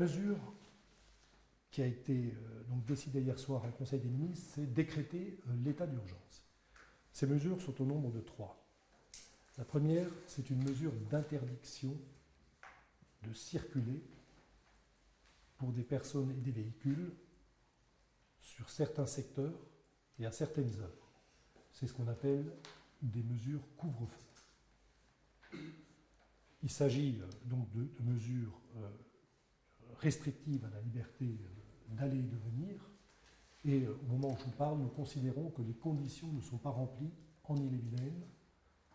mesure qui a été donc décidée hier soir au Conseil des ministres, c'est décréter l'état d'urgence. Ces mesures sont au nombre de 3. La première, c'est une mesure d'interdiction de circuler pour des personnes et des véhicules sur certains secteurs et à certaines heures. C'est ce qu'on appelle des mesures couvre-feu. Il s'agit donc de mesures restrictives à la liberté d'aller et de venir. Et au moment où je vous parle, nous considérons que les conditions ne sont pas remplies en Ille-et-Vilaine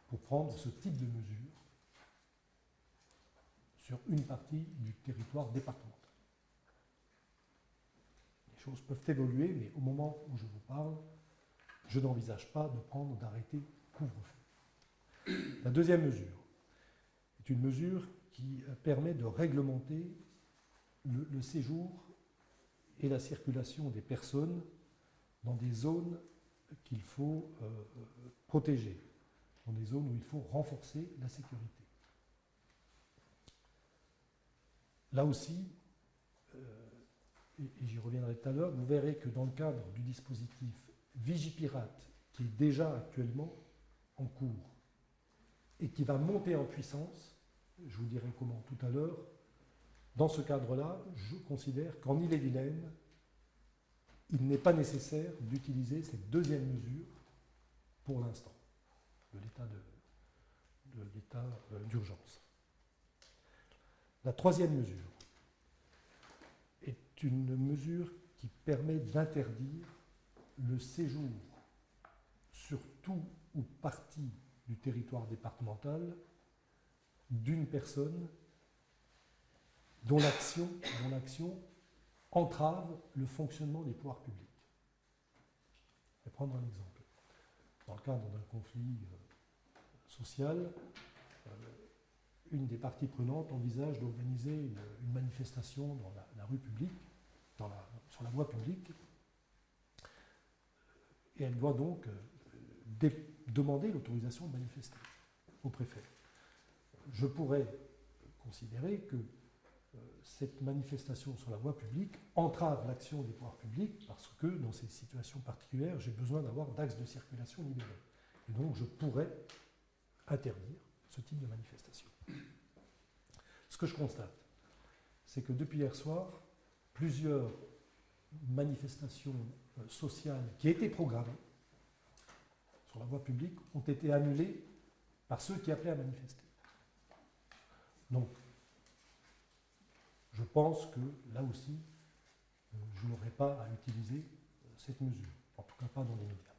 pour prendre ce type de mesures sur une partie du territoire départemental. Les choses peuvent évoluer, mais au moment où je vous parle, je n'envisage pas de prendre d'arrêté couvre-feu. La deuxième mesure est une mesure qui permet de réglementer le séjour et la circulation des personnes dans des zones qu'il faut protéger, dans des zones où il faut renforcer la sécurité. Là aussi, et j'y reviendrai tout à l'heure, vous verrez que dans le cadre du dispositif Vigipirate, qui est déjà actuellement en cours et qui va monter en puissance, je vous dirai comment tout à l'heure, dans ce cadre-là, je considère qu'en Ille-et-Vilaine, il n'est pas nécessaire d'utiliser cette deuxième mesure pour l'instant, de l'état d'urgence. La troisième mesure est une mesure qui permet d'interdire le séjour sur tout ou partie du territoire départemental d'une personne dont l'action entrave le fonctionnement des pouvoirs publics. Je vais prendre un exemple. Dans le cadre d'un conflit social, une des parties prenantes envisage d'organiser une manifestation dans la rue publique, sur la voie publique, et elle doit donc demander l'autorisation de manifester au préfet. Je pourrais considérer que cette manifestation sur la voie publique entrave l'action des pouvoirs publics parce que dans ces situations particulières, j'ai besoin d'avoir d'axes de circulation libérés. Et donc je pourrais interdire ce type de manifestation. Ce que je constate, c'est que depuis hier soir, plusieurs manifestations sociales qui étaient programmées sur la voie publique ont été annulées par ceux qui appelaient à manifester. Donc, je pense que là aussi, je n'aurai pas à utiliser cette mesure, en tout cas pas dans l'immédiat.